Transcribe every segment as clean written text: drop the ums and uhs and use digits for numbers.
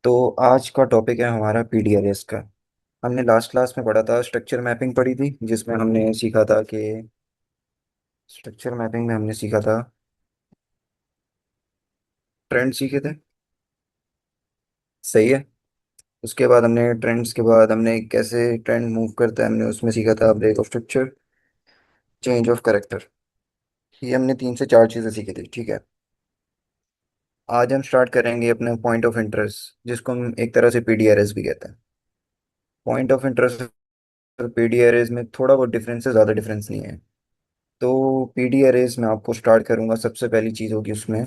तो आज का टॉपिक है हमारा पीडीआरएस का। हमने लास्ट क्लास में पढ़ा था, स्ट्रक्चर मैपिंग पढ़ी थी, जिसमें हमने सीखा था कि स्ट्रक्चर मैपिंग में हमने सीखा था ट्रेंड सीखे थे। सही है। उसके बाद हमने ट्रेंड्स के बाद हमने कैसे ट्रेंड मूव करता है, हमने उसमें सीखा था break of structure, change of character. ये हमने 3 से 4 चीज़ें सीखी थी, ठीक है। आज हम स्टार्ट करेंगे अपने पॉइंट ऑफ इंटरेस्ट, जिसको हम एक तरह से पीडीआरएस भी कहते हैं। पॉइंट ऑफ इंटरेस्ट और पीडीआरएस में थोड़ा बहुत डिफरेंस है, ज़्यादा डिफरेंस नहीं है। तो पीडी अरेज में आपको स्टार्ट करूंगा, सबसे पहली चीज़ होगी उसमें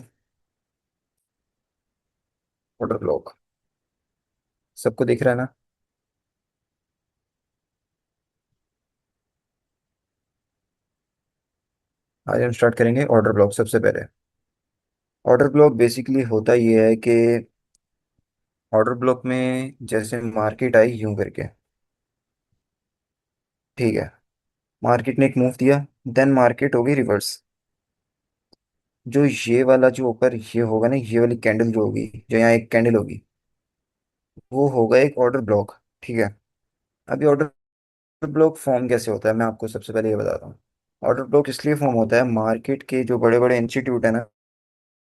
ऑर्डर ब्लॉक। सबको दिख रहा है ना। आज हम स्टार्ट करेंगे ऑर्डर ब्लॉक सबसे पहले। ऑर्डर ब्लॉक बेसिकली होता ये है कि ऑर्डर ब्लॉक में जैसे मार्केट आई यूं करके, ठीक है। मार्केट ने एक मूव दिया, देन मार्केट होगी रिवर्स। जो ये वाला जो ऊपर ये होगा ना, ये वाली कैंडल जो होगी, जो यहाँ एक कैंडल होगी, वो होगा एक ऑर्डर ब्लॉक, ठीक है। अभी ऑर्डर ब्लॉक फॉर्म कैसे होता है, मैं आपको सबसे पहले ये बताता हूँ। ऑर्डर ब्लॉक इसलिए फॉर्म होता है, मार्केट के जो बड़े बड़े इंस्टीट्यूट है ना,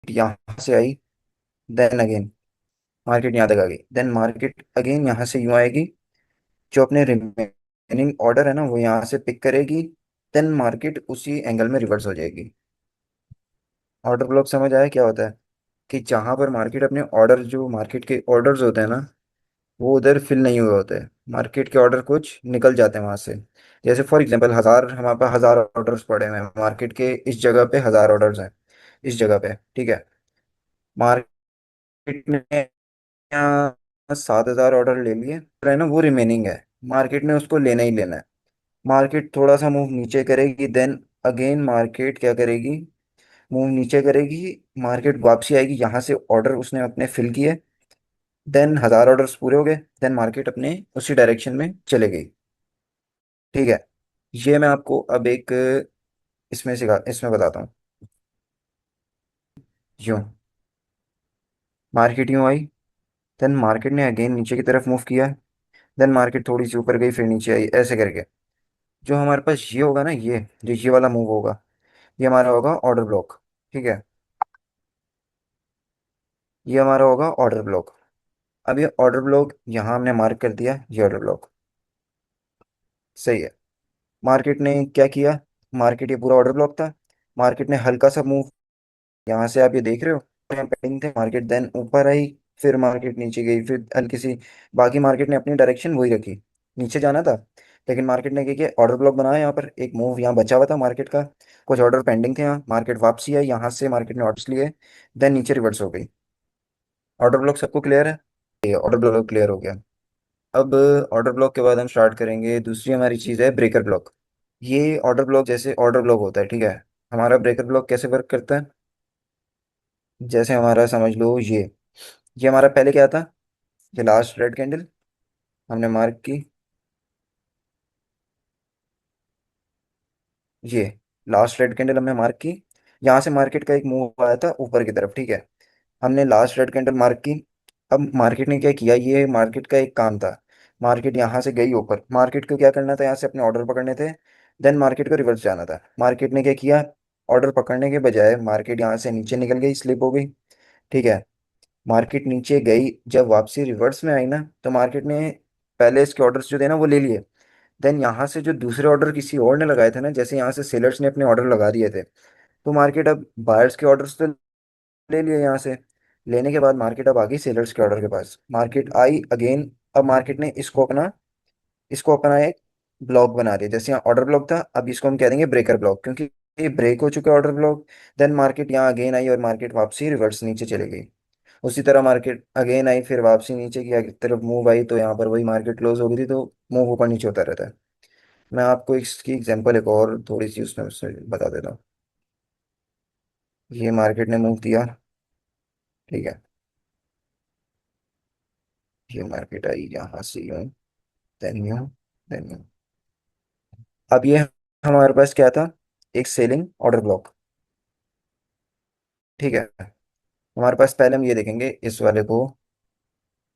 यहाँ से आई, देन अगेन मार्केट यहाँ तक आ गई, देन मार्केट अगेन यहाँ से यूँ आएगी। जो अपने रिमेनिंग ऑर्डर है ना, वो यहाँ से पिक करेगी, देन मार्केट उसी एंगल में रिवर्स हो जाएगी। ऑर्डर ब्लॉक समझ आया क्या होता है? कि जहाँ पर मार्केट अपने ऑर्डर, जो मार्केट के ऑर्डर्स होते हैं ना, वो उधर फिल नहीं हुए होते हैं। मार्केट के ऑर्डर कुछ निकल जाते हैं वहां से। जैसे फॉर एग्जांपल 1000, हमारे पास 1000 ऑर्डर्स पड़े हुए हैं मार्केट के, इस जगह पे 1000 ऑर्डर्स हैं, इस जगह पे, ठीक है। मार्केट ने यहाँ 7000 ऑर्डर ले लिए, है ना, वो रिमेनिंग है। मार्केट ने उसको लेना ही लेना है। मार्केट थोड़ा सा मूव नीचे करेगी, देन अगेन मार्केट क्या करेगी, मूव नीचे करेगी। मार्केट वापसी आएगी, यहाँ से ऑर्डर उसने अपने फिल किए, देन 1000 ऑर्डर्स पूरे हो गए, देन मार्केट अपने उसी डायरेक्शन में चले गई, ठीक है। ये मैं आपको अब एक इसमें बताता हूँ। यूं मार्केट यूं आई, देन मार्केट ने अगेन नीचे की तरफ मूव किया, देन मार्केट थोड़ी सी ऊपर गई, फिर नीचे आई, ऐसे करके। जो हमारे पास ये होगा ना, ये जो ये वाला मूव होगा, ये हमारा होगा ऑर्डर ब्लॉक, ठीक है। ये हमारा होगा ऑर्डर ब्लॉक। अब ये ऑर्डर ब्लॉक यहाँ हमने मार्क कर दिया, ये ऑर्डर ब्लॉक सही है। मार्केट ने क्या किया, मार्केट ये पूरा ऑर्डर ब्लॉक था। मार्केट ने हल्का सा मूव, यहाँ से आप ये देख रहे हो, यहाँ पेंडिंग थे, मार्केट देन ऊपर आई, फिर मार्केट नीचे गई, फिर हल्की सी, बाकी मार्केट ने अपनी डायरेक्शन वही रखी, नीचे जाना था। लेकिन मार्केट ने क्या किया, ऑर्डर ब्लॉक बनाया, यहाँ पर एक मूव यहाँ बचा हुआ था मार्केट का, कुछ ऑर्डर पेंडिंग थे, यहाँ मार्केट वापसी आई, यहाँ से मार्केट ने ऑर्डर्स लिए, देन नीचे रिवर्स हो गई। ऑर्डर ब्लॉक सबको क्लियर है? ये ऑर्डर ब्लॉक क्लियर हो गया। अब ऑर्डर ब्लॉक के बाद हम स्टार्ट करेंगे, दूसरी हमारी चीज़ है ब्रेकर ब्लॉक। ये ऑर्डर ब्लॉक जैसे ऑर्डर ब्लॉक होता है, ठीक है। हमारा ब्रेकर ब्लॉक कैसे वर्क करता है, जैसे हमारा समझ लो ये हमारा पहले क्या था, ये लास्ट रेड कैंडल हमने मार्क की, ये लास्ट रेड कैंडल हमने मार्क की। यहाँ से मार्केट का एक मूव आया था ऊपर की तरफ, ठीक है। हमने लास्ट रेड कैंडल मार्क की। अब मार्केट ने क्या किया, ये मार्केट का एक काम था। मार्केट यहाँ से गई ऊपर, मार्केट को क्या करना था, यहाँ से अपने ऑर्डर पकड़ने थे, देन मार्केट को रिवर्स जाना था। मार्केट ने क्या किया, ऑर्डर पकड़ने के बजाय मार्केट यहाँ से नीचे निकल गई, स्लिप हो गई, ठीक है। मार्केट नीचे गई, जब वापसी रिवर्स में आई ना, तो मार्केट ने पहले इसके ऑर्डर्स जो थे ना वो ले लिए। देन यहाँ से जो दूसरे ऑर्डर किसी और ने लगाए थे ना, जैसे यहाँ से सेलर्स ने अपने ऑर्डर लगा दिए थे, तो मार्केट अब बायर्स के ऑर्डर्स तो ले लिए यहाँ से। लेने के बाद मार्केट अब आ गई सेलर्स के ऑर्डर के पास, मार्केट आई अगेन। अब मार्केट ने इसको अपना एक ब्लॉक बना दिया, जैसे यहाँ ऑर्डर ब्लॉक था, अब इसको हम कह देंगे ब्रेकर ब्लॉक, क्योंकि ये ब्रेक हो चुका है ऑर्डर ब्लॉक। देन मार्केट यहाँ अगेन आई और मार्केट वापसी रिवर्स नीचे चली गई। उसी तरह मार्केट अगेन आई, फिर वापसी नीचे की तरफ मूव आई, तो यहाँ पर वही मार्केट क्लोज हो गई थी, तो मूव ऊपर नीचे होता रहता है। मैं आपको इसकी एग्जांपल एक और थोड़ी सी उसमें बता देता हूँ। ये मार्केट ने मूव दिया, ठीक है। ये मार्केट आई यहाँ से यूँ, देन यूँ, देन यूँ। अब ये हमारे पास क्या था, एक सेलिंग ऑर्डर ब्लॉक, ठीक है। हमारे पास पहले हम ये देखेंगे इस वाले को,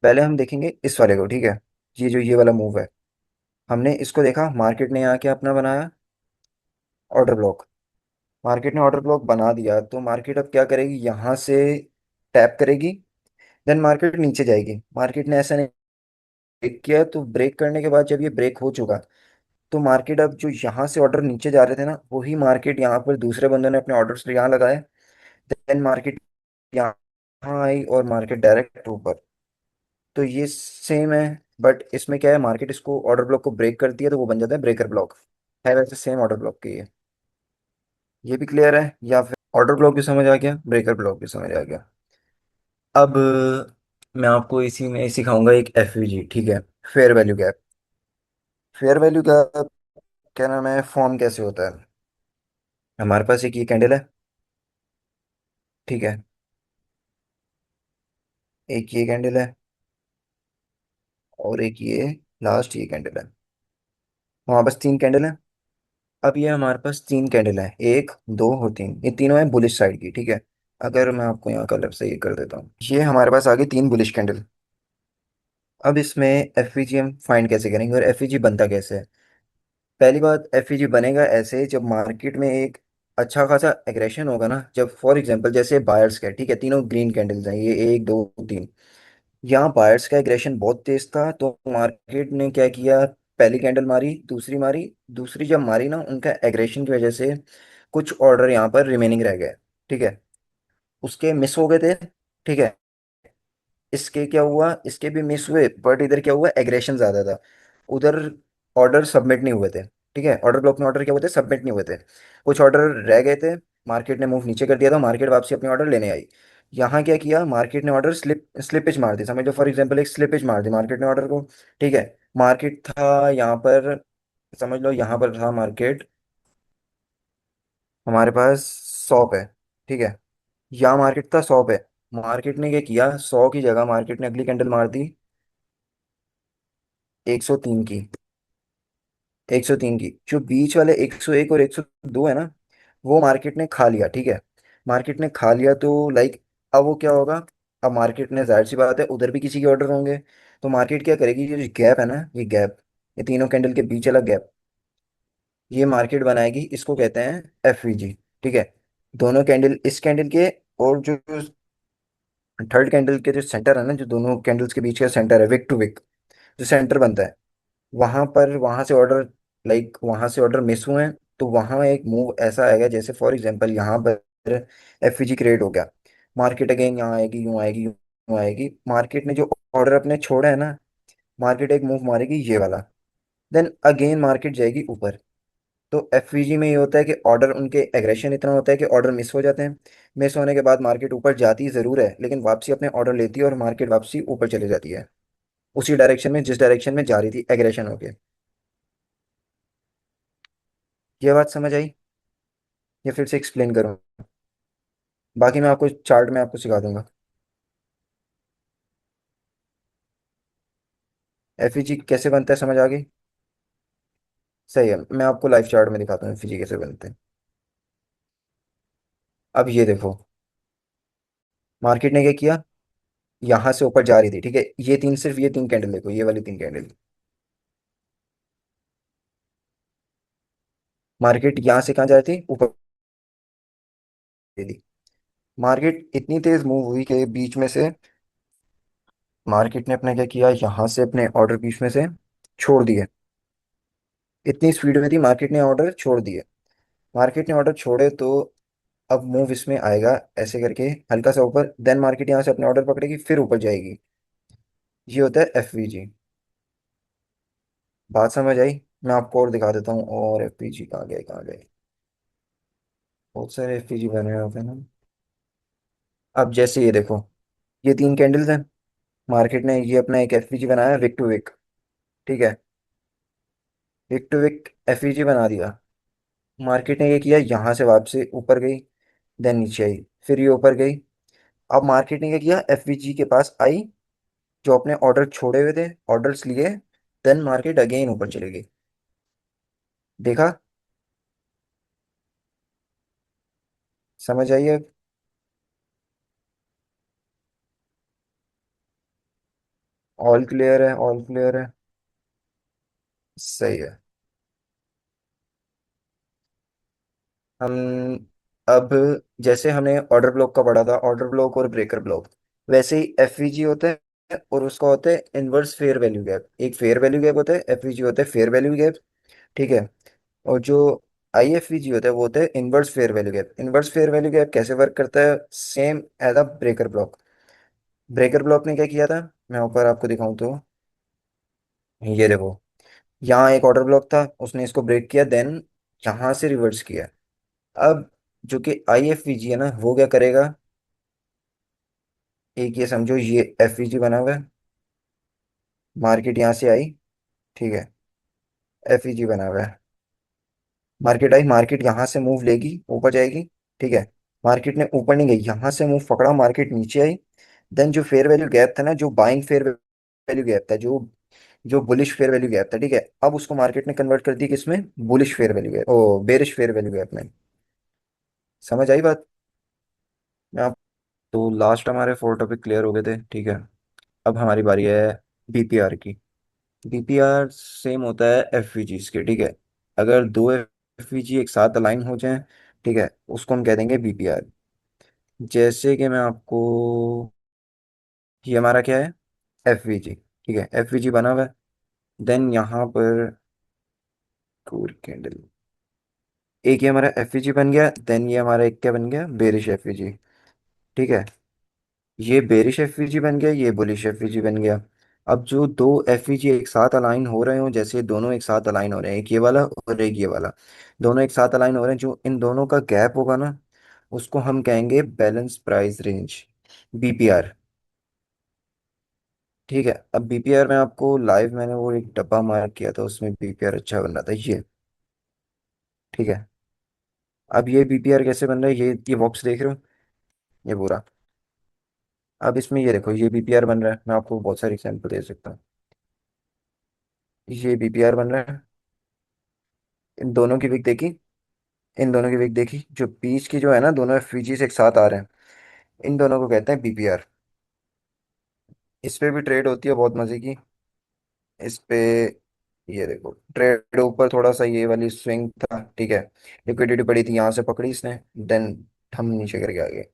पहले हम देखेंगे इस वाले को, ठीक है। ये जो ये वाला मूव है, हमने इसको देखा, मार्केट ने यहाँ क्या अपना बनाया, ऑर्डर ब्लॉक। मार्केट ने ऑर्डर ब्लॉक बना दिया, तो मार्केट अब क्या करेगी, यहाँ से टैप करेगी, देन मार्केट नीचे जाएगी। मार्केट ने ऐसा नहीं ब्रेक किया, तो ब्रेक करने के बाद जब ये ब्रेक हो चुका, तो मार्केट अब जो यहाँ से ऑर्डर नीचे जा रहे थे ना, वही मार्केट यहाँ पर दूसरे बंदों ने अपने ऑर्डर्स यहाँ लगाए, देन मार्केट यहाँ आई और मार्केट डायरेक्ट ऊपर। तो ये सेम है, बट इसमें क्या है, मार्केट इसको ऑर्डर ब्लॉक को ब्रेक करती है तो वो बन जाता है ब्रेकर ब्लॉक। है वैसे सेम ऑर्डर ब्लॉक के ये भी क्लियर है, या फिर ऑर्डर ब्लॉक भी समझ आ गया, ब्रेकर ब्लॉक भी समझ आ गया। अब मैं आपको इसी में सिखाऊंगा एक एफवीजी, ठीक है। Fair value gap. Fair value gap क्या नाम है, फॉर्म कैसे होता है। हमारे पास एक ये कैंडल है, ठीक है। एक ये कैंडल है, और एक ये लास्ट ये कैंडल है। हमारे पास तीन कैंडल है। अब ये हमारे पास तीन कैंडल है, एक, दो और तीन, ये तीनों है बुलिश साइड की, ठीक है। अगर मैं आपको यहाँ कलर से ये कर देता हूँ, ये हमारे पास आ गई तीन बुलिश कैंडल। अब इसमें एफईजी हम फाइंड कैसे करेंगे, और एफईजी बनता कैसे है। पहली बात, एफईजी बनेगा ऐसे, जब मार्केट में एक अच्छा खासा एग्रेशन होगा ना, जब फॉर एग्जांपल जैसे बायर्स का है, ठीक है, तीनों ग्रीन कैंडल्स हैं, ये एक, दो, तीन। यहाँ बायर्स का एग्रेशन बहुत तेज था, तो मार्केट ने क्या किया, पहली कैंडल मारी, दूसरी मारी। दूसरी जब मारी ना, उनका एग्रेशन की वजह से कुछ ऑर्डर यहाँ पर रिमेनिंग रह गए, ठीक है। उसके मिस हो गए थे, ठीक है। इसके क्या हुआ, इसके भी मिस हुए, बट इधर क्या हुआ, एग्रेशन ज्यादा था। उधर ऑर्डर सबमिट नहीं हुए थे, ठीक है। ऑर्डर ब्लॉक में ऑर्डर क्या हुए थे, सबमिट नहीं हुए थे। कुछ ऑर्डर रह गए थे, मार्केट ने मूव नीचे कर दिया था, मार्केट वापसी अपने ऑर्डर लेने आई। यहाँ क्या किया, मार्केट ने ऑर्डर स्लिपेज मार दी, समझ लो फॉर एग्जांपल एक स्लिपेज मार दी मार्केट ने ऑर्डर को, ठीक है। मार्केट था यहाँ पर, समझ लो यहाँ पर था मार्केट, हमारे पास 100 पे, ठीक है। यहाँ मार्केट था 100 पे। मार्केट ने क्या किया, 100 की जगह मार्केट ने अगली कैंडल मार दी 103 की। 103 की, जो बीच वाले 101 और 102 है ना, वो मार्केट ने खा लिया, ठीक है। मार्केट ने खा लिया तो लाइक, अब वो क्या होगा, अब मार्केट ने जाहिर सी बात है उधर भी किसी के ऑर्डर होंगे, तो मार्केट क्या करेगी, ये जो गैप है ना, ये गैप, ये तीनों कैंडल के बीच वाला गैप, ये मार्केट बनाएगी, इसको कहते हैं एफवीजी, ठीक है। दोनों कैंडल, इस कैंडल के और जो थर्ड कैंडल के जो सेंटर है ना, जो दोनों कैंडल्स के बीच का सेंटर है, विक टू विक जो सेंटर बनता है, वहां पर, वहां से ऑर्डर, लाइक वहां से ऑर्डर मिस हुए हैं, तो वहां एक मूव ऐसा आएगा, जैसे फॉर एग्जांपल यहाँ पर एफईजी क्रिएट हो गया, मार्केट अगेन यहाँ आएगी, यूँ आएगी, यूँ आएगी। मार्केट ने जो ऑर्डर अपने छोड़े है ना, मार्केट एक मूव मारेगी ये वाला, देन अगेन मार्केट जाएगी ऊपर। तो एफवीजी में ये होता है कि ऑर्डर, उनके एग्रेशन इतना होता है कि ऑर्डर मिस हो जाते हैं। मिस होने के बाद मार्केट ऊपर जाती ज़रूर है, लेकिन वापसी अपने ऑर्डर लेती है, और मार्केट वापसी ऊपर चली जाती है, उसी डायरेक्शन में जिस डायरेक्शन में जा रही थी एग्रेशन होके। ये बात समझ आई, या फिर से एक्सप्लेन करूँ। बाकी मैं आपको चार्ट में आपको सिखा दूंगा। एफईजी कैसे बनता है, समझ आ गई। सही है, मैं आपको लाइव चार्ट में दिखाता हूँ एफईजी कैसे बनते हैं। अब ये देखो, मार्केट ने क्या किया, यहाँ से ऊपर जा रही थी, ठीक है। ये तीन, सिर्फ ये तीन कैंडल देखो, ये वाली तीन कैंडल, मार्केट यहाँ से कहाँ जा रही थी, ऊपर थी। मार्केट इतनी तेज मूव हुई कि बीच में से मार्केट ने अपना क्या किया, यहाँ से अपने ऑर्डर बीच में से छोड़ दिए। इतनी स्पीड में थी, मार्केट ने ऑर्डर छोड़ दिए। मार्केट ने ऑर्डर छोड़े तो अब मूव इसमें आएगा ऐसे करके, हल्का सा ऊपर, देन मार्केट यहाँ से अपने ऑर्डर पकड़ेगी, फिर ऊपर जाएगी। ये होता है एफवीजी। बात समझ आई। मैं आपको और दिखा देता हूँ, और एफवीजी कहाँ गए, कहाँ गए। बहुत सारे एफवीजी बने हुए होते हैं ना। अब जैसे ये देखो, ये तीन कैंडल्स हैं, मार्केट ने ये अपना एक एफवीजी बनाया, विक टू विक, ठीक है। विक टू विक एफवीजी बना दिया। मार्केट ने ये किया, यहाँ से वापसी ऊपर गई, देन नीचे आई, फिर ये ऊपर गई। अब मार्केट ने क्या किया, एफवीजी के पास आई, जो अपने ऑर्डर छोड़े हुए थे, ऑर्डर्स लिए, देन मार्केट अगेन ऊपर चली गई। देखा, समझ आई अब। ऑल क्लियर है, ऑल क्लियर है। सही है। हम अब, जैसे हमने ऑर्डर ब्लॉक का पढ़ा था, ऑर्डर ब्लॉक और ब्रेकर ब्लॉक, वैसे ही एफवीजी होता है और उसका होता है इनवर्स फेयर वैल्यू गैप। एक फेयर वैल्यू गैप होता है, एफवीजी होता है फेयर वैल्यू गैप। ठीक है। और जो आईएफवीजी होता है वो होता है inverse fair value gap. Inverse fair value gap कैसे वर्क करता है? Same as a breaker block. Breaker block ने क्या किया था, मैं ऊपर आपको दिखाऊं तो, ये देखो, यहाँ एक ऑर्डर ब्लॉक था, उसने इसको ब्रेक किया, देन यहाँ से रिवर्स किया। अब जो कि आईएफवीजी है ना, वो क्या करेगा, एक ये समझो, ये एफवीजी बना हुआ है, मार्केट यहाँ से आई, ठीक है, एफवीजी बना हुआ है, मार्केट आई, मार्केट यहाँ से मूव लेगी, ऊपर जाएगी, ठीक है। मार्केट ने ऊपर नहीं गई, यहाँ से मूव पकड़ा, मार्केट नीचे आई। देन जो फेयर वैल्यू गैप था ना, जो बाइंग फेयर वैल्यू गैप था, जो जो बुलिश फेयर वैल्यू गैप था, ठीक है, अब उसको मार्केट ने कन्वर्ट कर दी किसमें, बुलिश फेयर वैल्यू गैप, ओ बेरिश फेयर वैल्यू गैप में। समझ आई बात? मैं आप, तो लास्ट हमारे 4 टॉपिक क्लियर हो गए थे, ठीक है। अब हमारी बारी है बीपीआर की। बीपीआर सेम होता है एफवीजीज के, ठीक है। अगर दो एफवीजी एक साथ अलाइन हो जाएं, ठीक है, उसको हम कह देंगे बीपीआर। जैसे कि मैं आपको, ये हमारा क्या है, एफवीजी, ठीक है, एफवीजी बना हुआ है। देन यहाँ पर कोर कैंडल, एक ये हमारा एफवीजी बन गया, देन ये हमारा एक क्या बन गया, बेरिश एफवीजी, ठीक है। ये बेरिश एफवीजी बन गया, ये बुलिश एफवीजी बन गया। अब जो दो एफवीजी एक साथ अलाइन हो रहे हो, जैसे दोनों एक साथ अलाइन हो रहे हैं, एक ये वाला और एक ये वाला, दोनों एक साथ अलाइन हो रहे हैं, जो इन दोनों का गैप होगा ना, उसको हम कहेंगे बैलेंस प्राइस रेंज, बीपीआर। ठीक है। अब बीपीआर में आपको लाइव मैंने वो एक डब्बा मार्क किया था, उसमें बीपीआर अच्छा बन रहा था ये, ठीक है। अब ये बीपीआर कैसे बन रहा है, ये बॉक्स देख रहे हो, ये पूरा। अब इसमें ये देखो, ये बीपीआर बन रहा है, मैं आपको बहुत सारी एग्जांपल दे सकता हूँ। ये बीपीआर बन रहा है, इन दोनों की विक देखी, इन दोनों की विक देखी, जो बीच की जो है ना, दोनों एफवीजीज एक साथ आ रहे हैं, इन दोनों को कहते हैं बीपीआर। इस पे भी ट्रेड होती है बहुत मजे की। इस पे ये देखो, ट्रेड ऊपर थोड़ा सा ये वाली स्विंग था, ठीक है, लिक्विडिटी पड़ी थी, यहाँ से पकड़ी इसने, देन हम नीचे करके आ गए।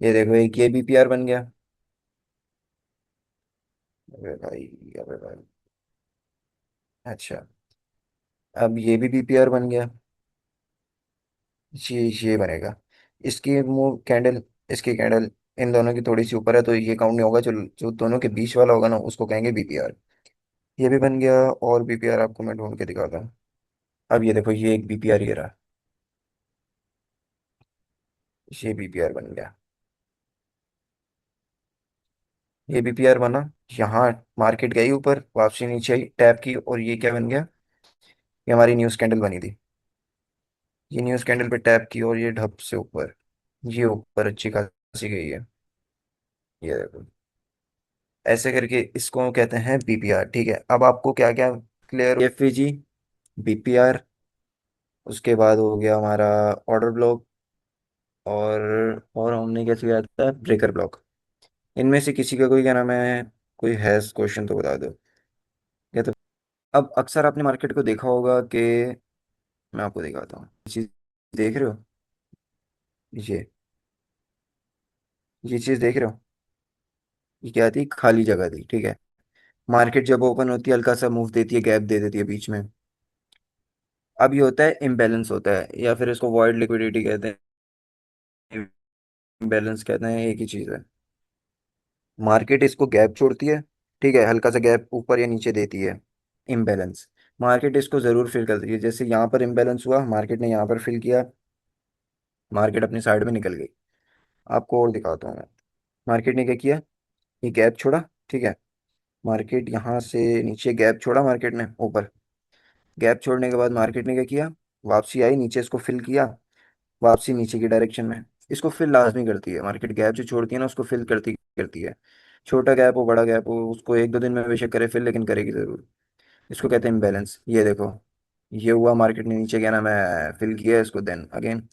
ये देखो, एक ये बीपीआर बन गया। अबे भाई, अबे भाई, अच्छा, अब ये भी बीपीआर बन गया। ये बनेगा, इसकी मूव कैंडल, इसकी कैंडल इन दोनों की थोड़ी सी ऊपर है, तो ये काउंट नहीं होगा, जो जो दोनों के बीच वाला होगा ना, उसको कहेंगे बीपीआर। ये भी बन गया, और बीपीआर आपको मैं ढूंढ के दिखाता हूँ। अब ये देखो, ये एक बीपीआर ये रहा, ये बीपीआर बन गया, ये बीपीआर बना। यहाँ मार्केट गई ऊपर, वापसी नीचे आई, टैप की, और ये क्या बन गया, ये हमारी न्यूज़ कैंडल बनी थी। ये न्यूज़ कैंडल पे टैप की और ये ढप से ऊपर, ये ऊपर अच्छी खासी गई है, ये देखो। ऐसे करके इसको कहते हैं बीपीआर, ठीक है। अब आपको क्या क्या क्लियर, एफवीजी, बीपीआर, उसके बाद हो गया हमारा ऑर्डर ब्लॉक, और हमने क्या किया था, ब्रेकर ब्लॉक। इनमें से किसी का कोई क्या नाम है, कोई हैज क्वेश्चन तो बता दो, या तो। अब अक्सर आपने मार्केट को देखा होगा कि, मैं आपको दिखाता हूँ चीज, देख रहे हो, ये ये चीज देख रहे हो, ये क्या थी, खाली जगह थी, ठीक है। मार्केट जब ओपन होती है, हल्का सा मूव देती है, गैप दे देती है बीच में। अब ये होता है इम्बैलेंस होता है, या फिर इसको वॉइड लिक्विडिटी कहते हैं, इम्बैलेंस कहते हैं, एक ही चीज है। मार्केट इसको गैप छोड़ती है, ठीक है, हल्का सा गैप ऊपर या नीचे देती है, इम्बैलेंस। मार्केट इसको जरूर फिल करती है, जैसे यहाँ पर इम्बैलेंस हुआ, मार्केट ने यहाँ पर फिल किया, मार्केट अपनी साइड में निकल गई। आपको और दिखाता हूँ मैं। मार्केट ने क्या किया, ये गैप छोड़ा, ठीक है, मार्केट यहाँ से नीचे गैप छोड़ा, मार्केट ने ऊपर, गैप छोड़ने के बाद मार्केट ने क्या किया, वापसी आई नीचे, इसको फिल किया, वापसी नीचे की डायरेक्शन में। इसको फिल लाजमी करती है मार्केट, गैप जो छोड़ती है ना, उसको फिल करती करती है। छोटा गैप हो बड़ा गैप हो, उसको 1-2 दिन में बेशक करे फिल, लेकिन करेगी जरूर। इसको कहते हैं इम्बैलेंस। ये देखो, ये हुआ, मार्केट ने नीचे क्या नाम है, फिल किया इसको, देन अगेन